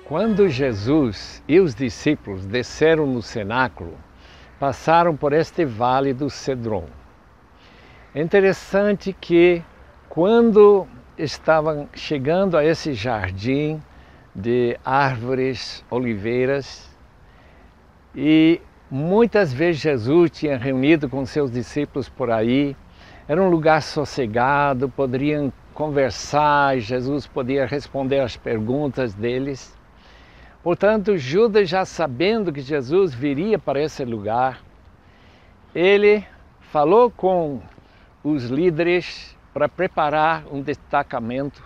Quando Jesus e os discípulos desceram no cenáculo, passaram por este vale do Cedron. É interessante que quando estavam chegando a esse jardim de árvores, oliveiras, e muitas vezes Jesus tinha reunido com seus discípulos por aí, era um lugar sossegado, poderiam conversar, Jesus podia responder às perguntas deles. Portanto, Judas, já sabendo que Jesus viria para esse lugar, ele falou com os líderes para preparar um destacamento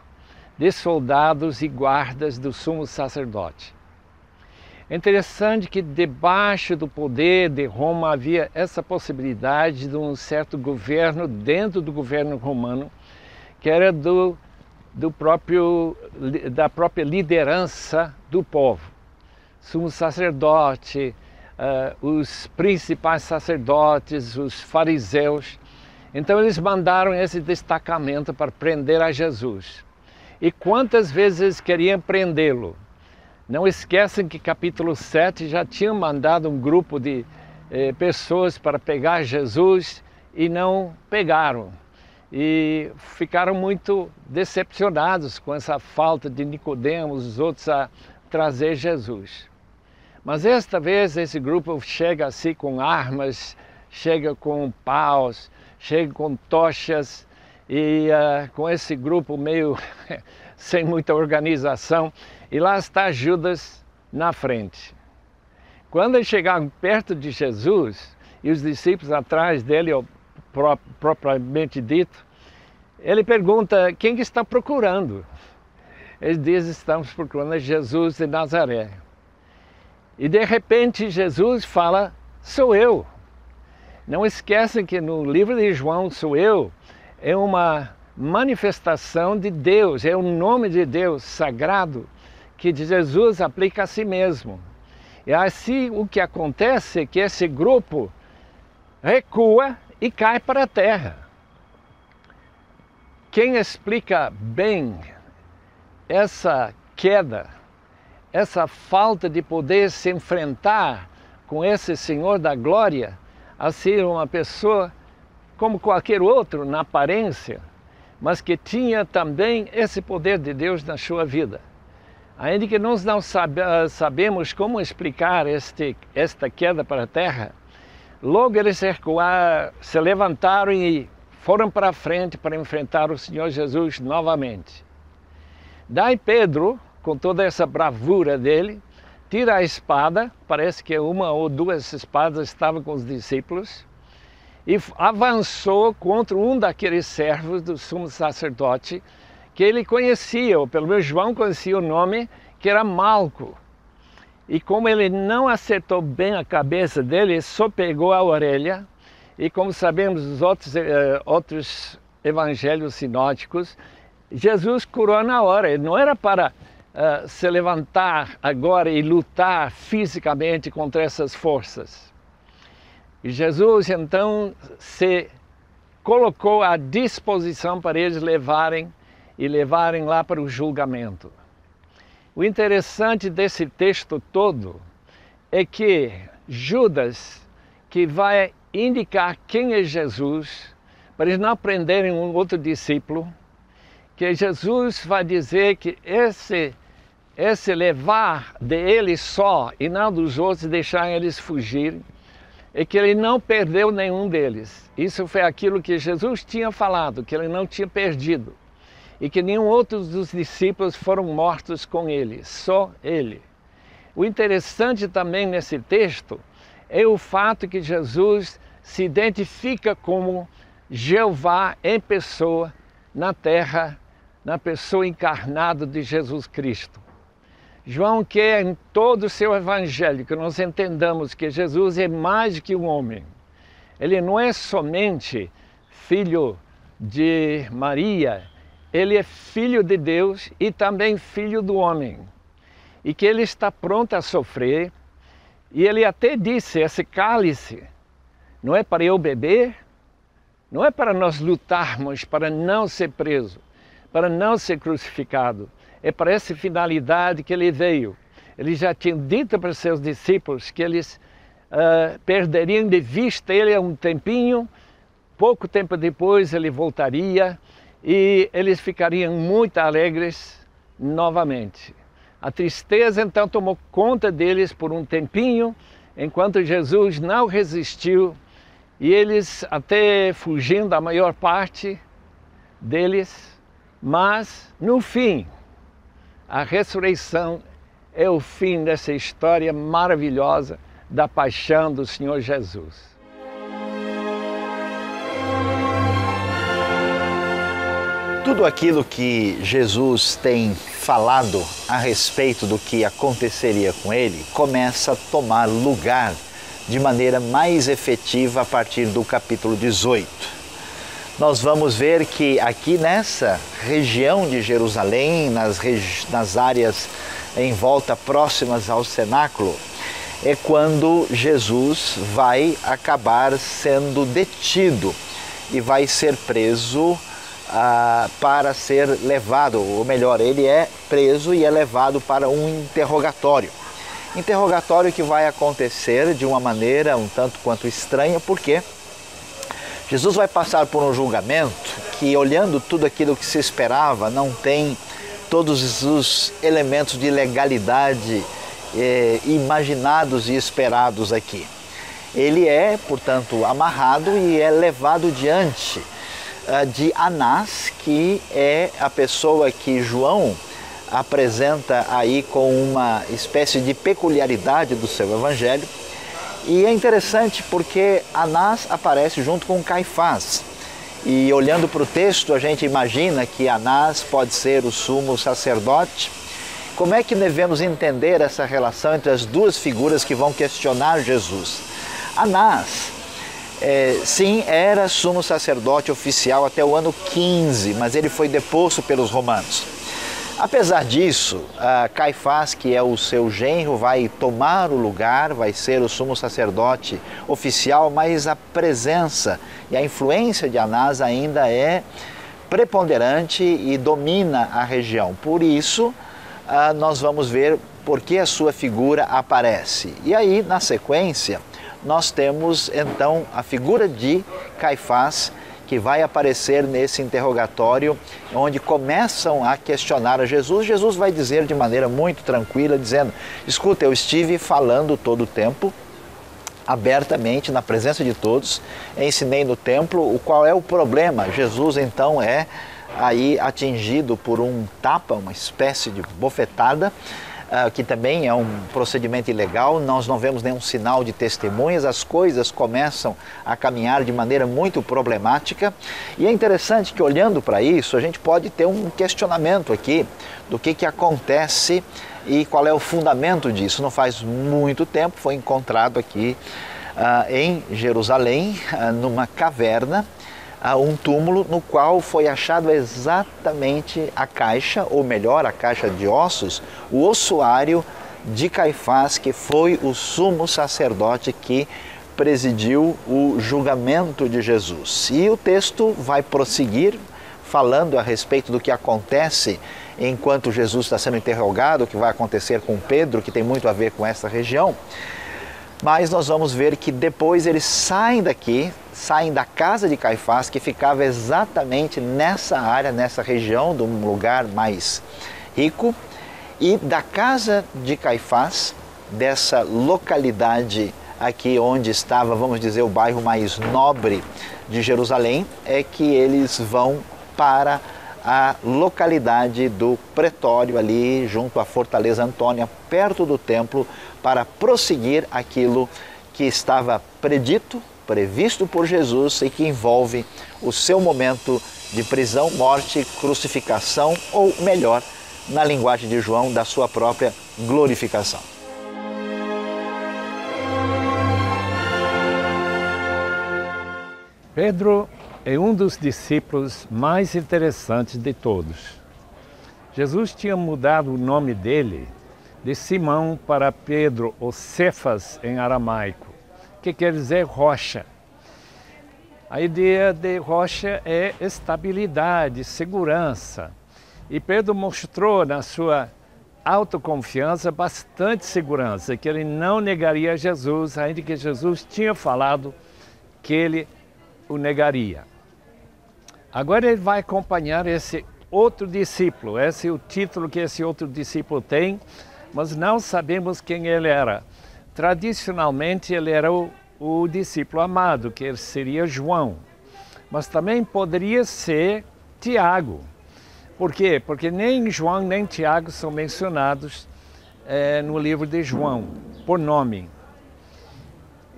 de soldados e guardas do sumo sacerdote. É interessante que debaixo do poder de Roma havia essa possibilidade de um certo governo dentro do governo romano, que era da própria liderança do povo. Sumo sacerdote, os principais sacerdotes, os fariseus. Então eles mandaram esse destacamento para prender a Jesus. E quantas vezes eles queriam prendê-lo? Não esqueçam que capítulo 7 já tinham mandado um grupo de pessoas para pegar Jesus e não pegaram. E ficaram muito decepcionados com essa falta de Nicodemos, os outros a trazer Jesus. Mas esta vez esse grupo chega assim com armas, chega com paus, chega com tochas e com esse grupo meio sem muita organização. E lá está Judas na frente. Quando eles chegaram perto de Jesus e os discípulos atrás dele, propriamente dito, ele pergunta quem que está procurando. Eles dizem: estamos procurando Jesus de Nazaré. E de repente Jesus fala: sou eu. Não esqueçam que no livro de João, sou eu, é uma manifestação de Deus, é o nome de Deus sagrado que Jesus aplica a si mesmo. E assim o que acontece é que esse grupo recua e cai para a terra. Quem explica bem essa queda, essa falta de poder se enfrentar com esse Senhor da Glória, a ser uma pessoa como qualquer outro na aparência, mas que tinha também esse poder de Deus na sua vida. Ainda que nós não sabemos como explicar esta queda para a terra, logo eles se levantaram e foram para a frente para enfrentar o Senhor Jesus novamente. Daí Pedro, com toda essa bravura dele, tira a espada, parece que uma ou duas espadas estavam com os discípulos, e avançou contra um daqueles servos do sumo sacerdote, que ele conhecia, ou pelo menos João conhecia o nome, que era Malco. E como ele não acertou bem a cabeça dele, só pegou a orelha, e como sabemos os outros evangelhos sinóticos, Jesus curou na hora. Ele não era para se levantar agora e lutar fisicamente contra essas forças. E Jesus então se colocou à disposição para eles levarem lá para o julgamento. O interessante desse texto todo é que Judas, que vai indicar quem é Jesus, para eles não prenderem um outro discípulo, que Jesus vai dizer que esse levar dele só e não dos outros, deixar eles fugirem, é que ele não perdeu nenhum deles. Isso foi aquilo que Jesus tinha falado, que ele não tinha perdido. E que nenhum outro dos discípulos foram mortos com ele, só ele. O interessante também nesse texto é o fato que Jesus se identifica como Jeová em pessoa na terra, na pessoa encarnada de Jesus Cristo. João quer em todo o seu evangelho que nós entendamos que Jesus é mais que um homem. Ele não é somente filho de Maria, ele é filho de Deus e também filho do homem. E que ele está pronto a sofrer. E ele até disse, esse cálice não é para eu beber, não é para nós lutarmos para não ser preso, para não ser crucificado. É para essa finalidade que ele veio. Ele já tinha dito para os seus discípulos que eles perderiam de vista ele há um tempinho, pouco tempo depois ele voltaria e eles ficariam muito alegres novamente. A tristeza então tomou conta deles por um tempinho, enquanto Jesus não resistiu e eles até fugindo a maior parte deles, mas no fim, a ressurreição é o fim dessa história maravilhosa da paixão do Senhor Jesus. Tudo aquilo que Jesus tem falado a respeito do que aconteceria com ele começa a tomar lugar de maneira mais efetiva a partir do capítulo 18. Nós vamos ver que aqui nessa região de Jerusalém, nas áreas em volta próximas ao cenáculo, é quando Jesus vai acabar sendo detido e vai ser preso para ser levado, ou melhor, ele é preso e é levado para um interrogatório. Interrogatório que vai acontecer de uma maneira um tanto quanto estranha, porque Jesus vai passar por um julgamento que, olhando tudo aquilo que se esperava, não tem todos os elementos de legalidade imaginados e esperados aqui. Ele é, portanto, amarrado e é levado diante de Anás, que é a pessoa que João apresenta aí com uma espécie de peculiaridade do seu evangelho. E é interessante porque Anás aparece junto com Caifás. E olhando para o texto, a gente imagina que Anás pode ser o sumo sacerdote. Como é que devemos entender essa relação entre as duas figuras que vão questionar Jesus? Anás, sim, era sumo sacerdote oficial até o ano 15, mas ele foi deposto pelos romanos. Apesar disso, Caifás, que é o seu genro, vai tomar o lugar, vai ser o sumo sacerdote oficial, mas a presença e a influência de Anás ainda é preponderante e domina a região. Por isso, nós vamos ver por que a sua figura aparece. E aí, na sequência, nós temos então a figura de Caifás, que vai aparecer nesse interrogatório, onde começam a questionar a Jesus. Jesus vai dizer de maneira muito tranquila, dizendo: escuta, eu estive falando todo o tempo, abertamente, na presença de todos, ensinei no templo. Qual é o problema? Jesus então é aí atingido por um tapa, uma espécie de bofetada, que também é um procedimento ilegal. Nós não vemos nenhum sinal de testemunhas, as coisas começam a caminhar de maneira muito problemática. E é interessante que, olhando para isso, a gente pode ter um questionamento aqui do que acontece e qual é o fundamento disso. Não faz muito tempo foi encontrado aqui em Jerusalém, numa caverna, um túmulo no qual foi achado exatamente a caixa, ou melhor, a caixa de ossos, o ossuário de Caifás, que foi o sumo sacerdote que presidiu o julgamento de Jesus. E o texto vai prosseguir falando a respeito do que acontece enquanto Jesus está sendo interrogado, o que vai acontecer com Pedro, que tem muito a ver com essa região. Mas nós vamos ver que depois eles saem daqui, saem da casa de Caifás, que ficava exatamente nessa área, nessa região, de um lugar mais rico, e da casa de Caifás, dessa localidade aqui onde estava, vamos dizer, o bairro mais nobre de Jerusalém, é que eles vão para a localidade do Pretório, ali junto à Fortaleza Antônia, perto do templo, para prosseguir aquilo que estava predito, previsto por Jesus e que envolve o seu momento de prisão, morte, crucificação, ou melhor, na linguagem de João, da sua própria glorificação. Pedro é um dos discípulos mais interessantes de todos. Jesus tinha mudado o nome dele de Simão para Pedro, ou Cefas em aramaico, que quer dizer rocha. A ideia de rocha é estabilidade, segurança. E Pedro mostrou na sua autoconfiança, bastante segurança, que ele não negaria Jesus, ainda que Jesus tinha falado que ele o negaria. Agora ele vai acompanhar esse outro discípulo, esse é o título que esse outro discípulo tem, mas não sabemos quem ele era. Tradicionalmente ele era o discípulo amado, que seria João, mas também poderia ser Tiago. Por quê? Porque nem João nem Tiago são mencionados no livro de João, por nome.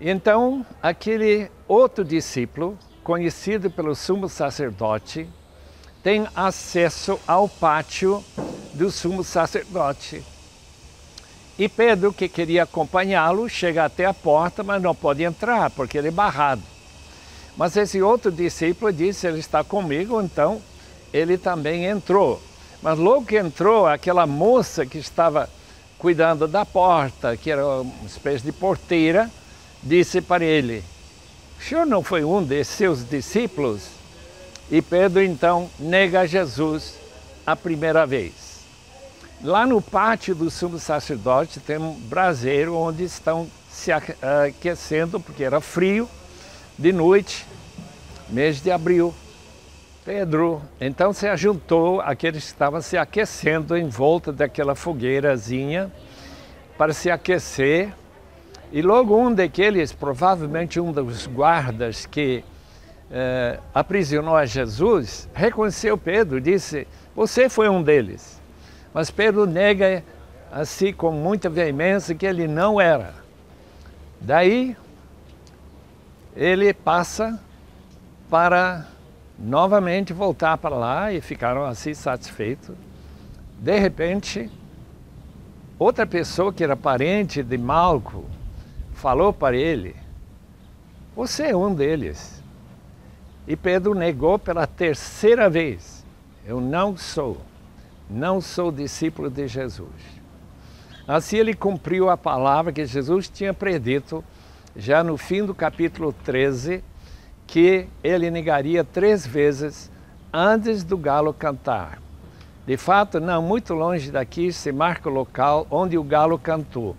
Então, aquele outro discípulo, conhecido pelo sumo sacerdote, tem acesso ao pátio do sumo sacerdote. E Pedro, que queria acompanhá-lo, chega até a porta, mas não pode entrar, porque ele é barrado. Mas esse outro discípulo disse, ele está comigo, então ele também entrou. Mas logo que entrou, aquela moça que estava cuidando da porta, que era uma espécie de porteira, disse para ele, o senhor não foi um de seus discípulos? E Pedro então nega Jesus a primeira vez. Lá no pátio do sumo sacerdote tem um braseiro onde estão se aquecendo, porque era frio, de noite, mês de abril. Pedro então se ajuntou àqueles que estavam se aquecendo em volta daquela fogueirazinha para se aquecer. E logo um daqueles, provavelmente um dos guardas que aprisionou a Jesus, reconheceu Pedro, disse, você foi um deles. Mas Pedro nega assim com muita veemência que ele não era. Daí ele passa para novamente voltar para lá e ficaram assim satisfeitos. De repente, outra pessoa que era parente de Malco falou para ele, você é um deles. E Pedro negou pela terceira vez, eu não sou discípulo de Jesus. Assim ele cumpriu a palavra que Jesus tinha predito, já no fim do capítulo 13, que ele negaria 3 vezes antes do galo cantar. De fato, não muito longe daqui se marca o local onde o galo cantou,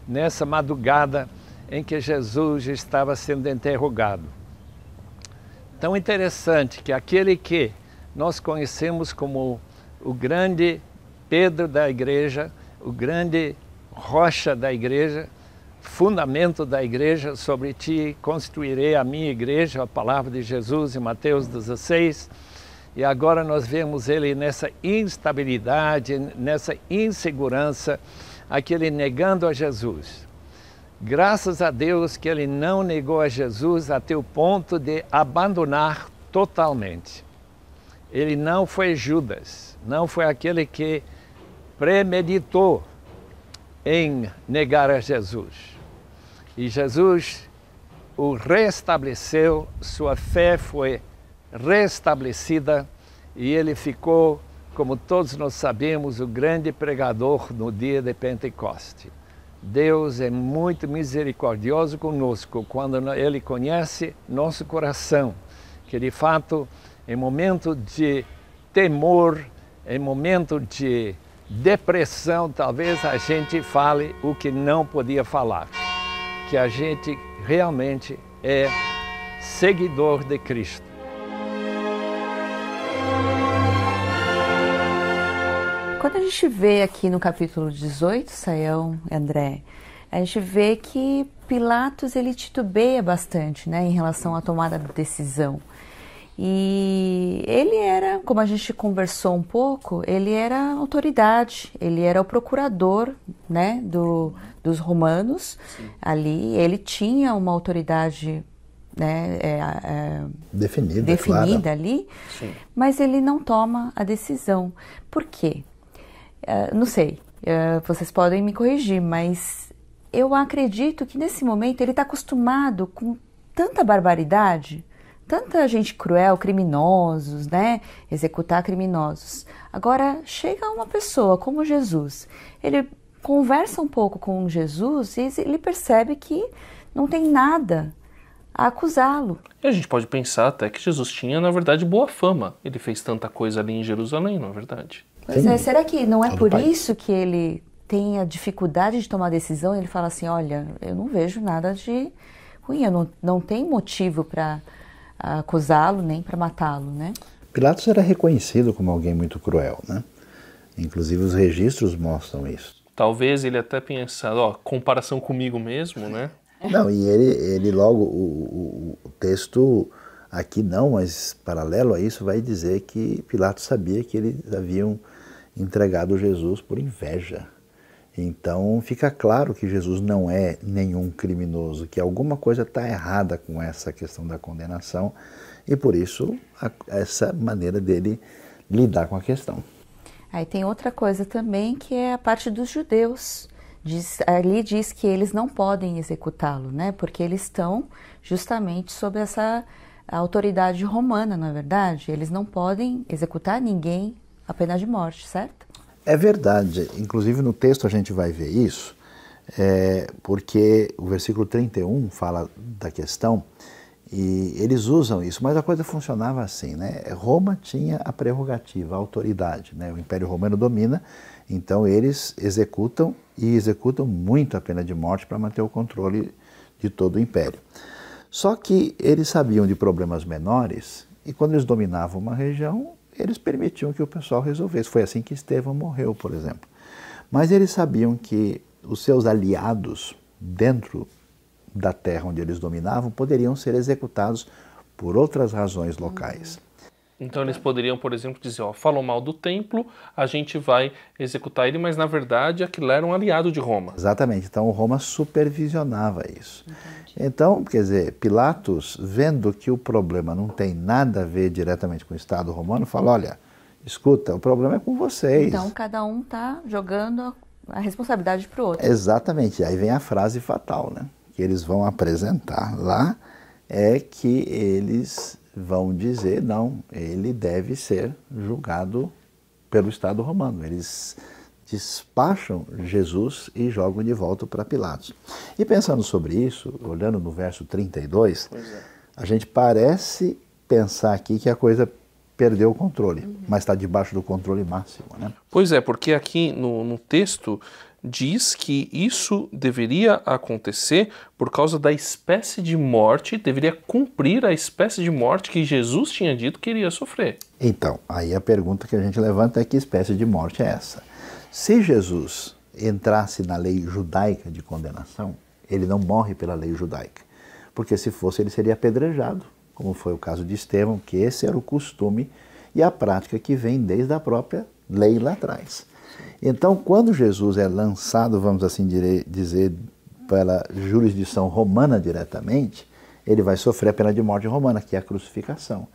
nessa madrugada em que Jesus estava sendo interrogado. Tão interessante que aquele que nós conhecemos como o grande Pedro da igreja, o grande rocha da igreja, fundamento da igreja, sobre ti construirei a minha igreja, a palavra de Jesus em Mateus 16, e agora nós vemos ele nessa instabilidade, nessa insegurança, aquele negando a Jesus. Graças a Deus que ele não negou a Jesus até o ponto de abandonar totalmente. Ele não foi Judas, não foi aquele que premeditou em negar a Jesus. E Jesus o restabeleceu, sua fé foi restabelecida e ele ficou, como todos nós sabemos, o grande pregador no dia de Pentecoste. Deus é muito misericordioso conosco quando Ele conhece nosso coração, que de fato, em momento de temor, em momento de depressão, talvez a gente fale o que não podia falar, que a gente realmente é seguidor de Cristo. Quando a gente vê aqui no capítulo 18, Sayão e André, a gente vê que Pilatos ele titubeia bastante, né, em relação à tomada de decisão. E ele era, como a gente conversou um pouco, ele era autoridade, ele era o procurador, né, dos romanos. Sim. Ali, ele tinha uma autoridade, né, definida claro. Ali. Sim. Mas ele não toma a decisão. Por quê? Não sei, vocês podem me corrigir, mas eu acredito que nesse momento ele está acostumado com tanta barbaridade, tanta gente cruel, criminosos, né? Executar criminosos. Agora chega uma pessoa como Jesus, ele conversa um pouco com Jesus e ele percebe que não tem nada a acusá-lo. E a gente pode pensar até que Jesus tinha, na verdade, boa fama. Ele fez tanta coisa ali em Jerusalém, não é verdade? Pois é, será que não é Todo por país. isso que ele tem a dificuldade de tomar decisão? Ele fala assim, olha, eu não vejo nada de ruim, eu não tem motivo para acusá-lo nem para matá-lo, né? Pilatos era reconhecido como alguém muito cruel, né? Inclusive os registros mostram isso. Talvez ele até pensando, ó, comparação comigo mesmo, né? Não, e ele logo, o texto aqui não, mas paralelo a isso vai dizer que Pilatos sabia que eles haviam entregado Jesus por inveja. Então fica claro que Jesus não é nenhum criminoso, que alguma coisa está errada com essa questão da condenação e por isso essa maneira dele lidar com a questão. Aí tem outra coisa também que é a parte dos judeus. Ali diz que eles não podem executá-lo, né? Porque eles estão justamente sob essa autoridade romana, não é verdade? Eles não podem executar ninguém a pena de morte, certo? É verdade, inclusive no texto a gente vai ver isso, porque o versículo 31 fala da questão e eles usam isso, mas a coisa funcionava assim, né? Roma tinha a prerrogativa, a autoridade, né? O Império Romano domina, então eles executam e executam muito a pena de morte para manter o controle de todo o Império. Só que eles sabiam de problemas menores e quando eles dominavam uma região, eles permitiam que o pessoal resolvesse. Foi assim que Estevão morreu, por exemplo. Mas eles sabiam que os seus aliados dentro da terra onde eles dominavam poderiam ser executados por outras razões locais. Então eles poderiam, por exemplo, dizer, ó, falou mal do templo, a gente vai executar ele, mas na verdade aquilo era um aliado de Roma. Exatamente, então Roma supervisionava isso. Então, quer dizer, Pilatos, vendo que o problema não tem nada a ver diretamente com o Estado romano, fala, olha, escuta, o problema é com vocês. Então cada um está jogando a responsabilidade para o outro. Exatamente, aí vem a frase fatal, né? Que eles vão apresentar lá, é que eles vão dizer, não, ele deve ser julgado pelo Estado romano. Eles despacham Jesus e jogam de volta para Pilatos. E pensando sobre isso, olhando no verso 32, a gente parece pensar aqui que a coisa perdeu o controle, mas está debaixo do controle máximo, né? Pois é, porque aqui no texto diz que isso deveria acontecer por causa da espécie de morte, deveria cumprir a espécie de morte que Jesus tinha dito que iria sofrer. Então, aí a pergunta que a gente levanta é que espécie de morte é essa? Se Jesus entrasse na lei judaica de condenação, ele não morre pela lei judaica, porque se fosse ele seria apedrejado, como foi o caso de Estevão, que esse era o costume e a prática que vem desde a própria lei lá atrás. Então, quando Jesus é lançado, vamos assim dizer, pela jurisdição romana diretamente, ele vai sofrer a pena de morte romana, que é a crucificação.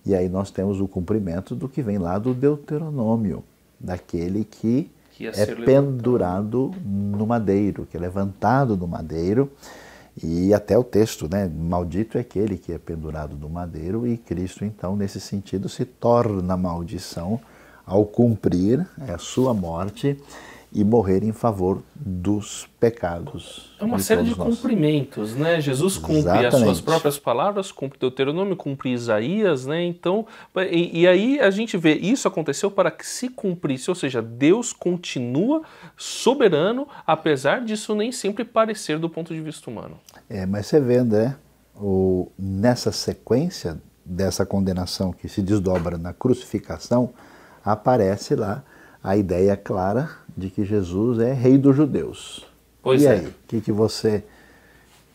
E aí nós temos o cumprimento do que vem lá do Deuteronômio, daquele que é pendurado no madeiro, que é levantado no madeiro. E até o texto, né? Maldito é aquele que é pendurado no madeiro, e Cristo, então, nesse sentido, se torna maldição ao cumprir a sua morte e morrer em favor dos pecados. É uma série de cumprimentos, né? Jesus cumpre as suas próprias palavras, cumpre Deuteronômio, cumpre Isaías, né? Então, e aí a gente vê, isso aconteceu para que se cumprisse, ou seja, Deus continua soberano, apesar disso nem sempre parecer do ponto de vista humano. Mas você vê, né? Nessa sequência dessa condenação que se desdobra na crucificação, aparece lá a ideia clara de que Jesus é rei dos judeus. Pois e é. aí, o que você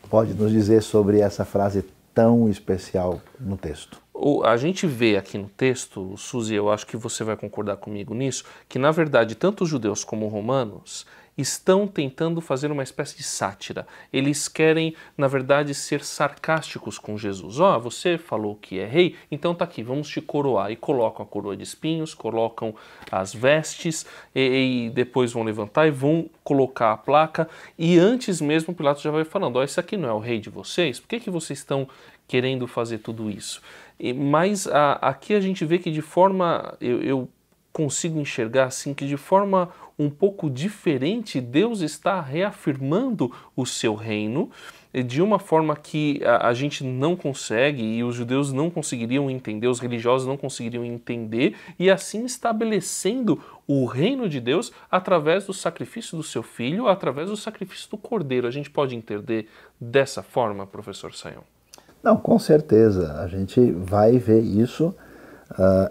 pode nos dizer sobre essa frase tão especial no texto? A gente vê aqui no texto, Suzy, eu acho que você vai concordar comigo nisso, que na verdade tanto os judeus como os romanos estão tentando fazer uma espécie de sátira. Eles querem, na verdade, ser sarcásticos com Jesus. Você falou que é rei, então tá aqui, vamos te coroar. E colocam a coroa de espinhos, colocam as vestes, e depois vão levantar e vão colocar a placa. E antes mesmo Pilatos já vai falando, esse aqui não é o rei de vocês? Por que vocês estão querendo fazer tudo isso? Mas aqui a gente vê que de forma, eu consigo enxergar assim, que de forma um pouco diferente. Deus está reafirmando o seu reino de uma forma que a gente não consegue e os judeus não conseguiriam entender, os religiosos não conseguiriam entender, e assim estabelecendo o reino de Deus através do sacrifício do seu filho, através do sacrifício do cordeiro. A gente pode entender dessa forma, professor Sayão? Não, com certeza. A gente vai ver isso.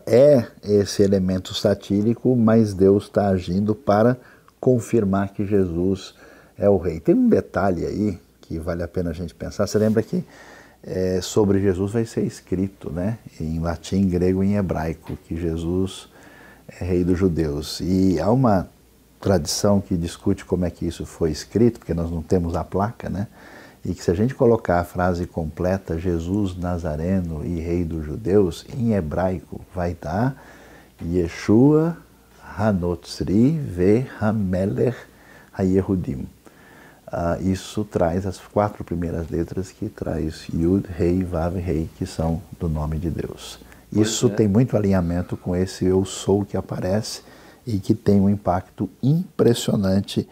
É esse elemento satírico, mas Deus está agindo para confirmar que Jesus é o rei. Tem um detalhe aí que vale a pena a gente pensar. Você lembra que sobre Jesus vai ser escrito, né, em latim, grego e em hebraico, que Jesus é rei dos judeus. E há uma tradição que discute como é que isso foi escrito, porque nós não temos a placa, né? E que se a gente colocar a frase completa, Jesus Nazareno e rei dos judeus, em hebraico vai dar Yeshua Hanotzri ve Hamelech HaYehudim. Isso traz as 4 primeiras letras que traz Yud, Rei, Vav, Rei, que são do nome de Deus. Isso tem muito alinhamento com esse eu sou que aparece e que tem um impacto impressionante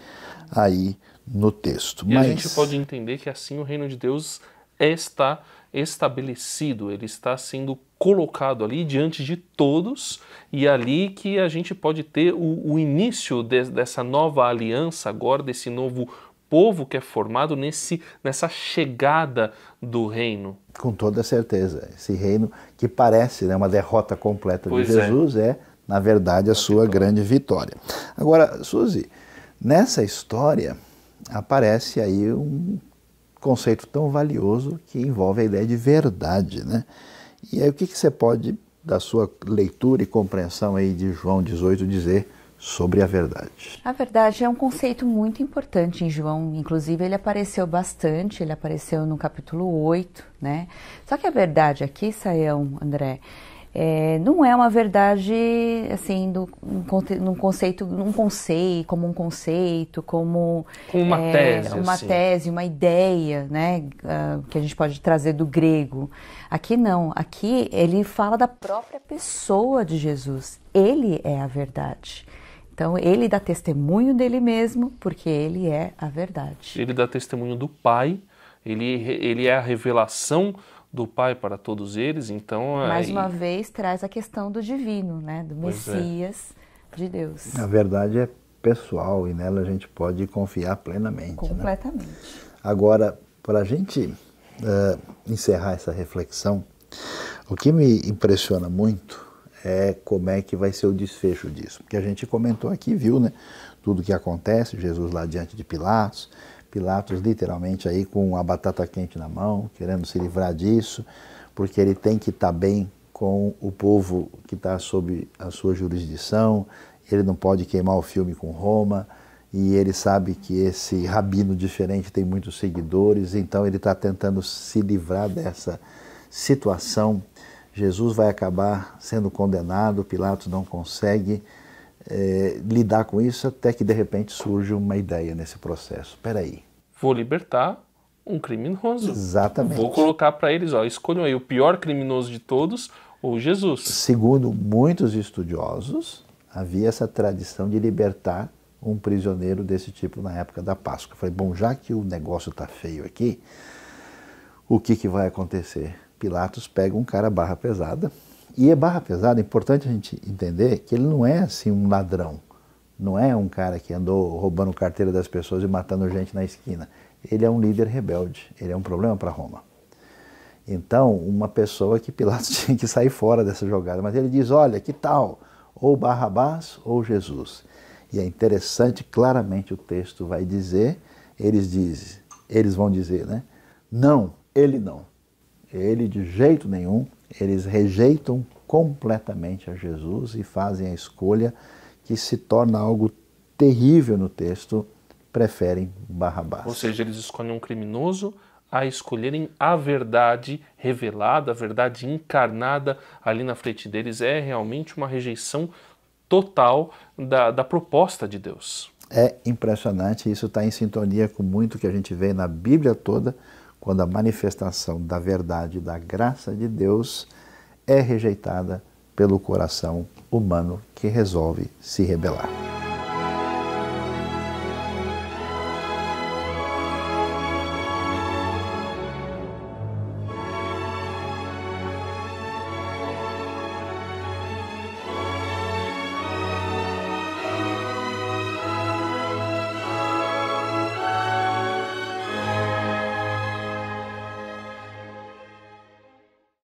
aí no texto. E a gente pode entender que assim o reino de Deus está estabelecido, ele está sendo colocado ali diante de todos, e ali que a gente pode ter o início dessa nova aliança agora, desse novo povo que é formado nessa chegada do reino. Com toda certeza. Esse reino que parece, né, uma derrota completa de Jesus é, na verdade, a sua grande vitória. Agora, Suzy, nessa história aparece aí um conceito tão valioso que envolve a ideia de verdade, né? E aí o que você pode, da sua leitura e compreensão aí de João 18, dizer sobre a verdade? A verdade é um conceito muito importante em João, inclusive ele apareceu bastante, ele apareceu no capítulo 8, né? Só que a verdade aqui, Sayão, André, não é uma verdade assim num conceito, como uma tese, uma assim. tese, uma ideia, né, que a gente pode trazer do grego. Aqui não, aqui ele fala da própria pessoa de Jesus. Ele é a verdade. Então ele dá testemunho dele mesmo, porque ele é a verdade. Ele dá testemunho do Pai. Ele é a revelação do Pai para todos eles, então... Mais uma vez traz a questão do divino, né? Do Messias de Deus. A verdade é pessoal e nela a gente pode confiar plenamente. Completamente. Né? Agora, para a gente encerrar essa reflexão, o que me impressiona muito é como é que vai ser o desfecho disso. Porque a gente comentou aqui, viu, né? Tudo que acontece, Jesus lá diante de Pilatos literalmente aí com a batata quente na mão, querendo se livrar disso, porque ele tem que estar bem com o povo que está sob a sua jurisdição, ele não pode queimar o filme com Roma, e ele sabe que esse rabino diferente tem muitos seguidores, então ele está tentando se livrar dessa situação. Jesus vai acabar sendo condenado, Pilatos não consegue lidar com isso, até que de repente surge uma ideia nesse processo. Espera aí. Vou libertar um criminoso. Exatamente. Vou colocar para eles, escolham aí o pior criminoso de todos ou Jesus. Segundo muitos estudiosos, havia essa tradição de libertar um prisioneiro desse tipo na época da Páscoa. Eu falei, bom, já que o negócio está feio aqui, o que vai acontecer? Pilatos pega um cara barra pesada. E é barra pesada, é importante a gente entender que ele não é assim um ladrão, não é um cara que andou roubando carteira das pessoas e matando gente na esquina. Ele é um líder rebelde, ele é um problema para Roma. Então, uma pessoa que Pilatos tinha que sair fora dessa jogada, mas ele diz, olha, que tal? Ou Barrabás ou Jesus. E é interessante, claramente o texto vai dizer, eles vão dizer, né? Não, ele não. Ele de jeito nenhum. Eles rejeitam completamente a Jesus e fazem a escolha que se torna algo terrível no texto, preferem Barrabás. Ou seja, eles escolhem um criminoso a escolherem a verdade revelada, a verdade encarnada ali na frente deles. É realmente uma rejeição total da proposta de Deus. É impressionante, isso está em sintonia com muito que a gente vê na Bíblia toda, quando a manifestação da verdade, da graça de Deus é rejeitada pelo coração humano que resolve se rebelar.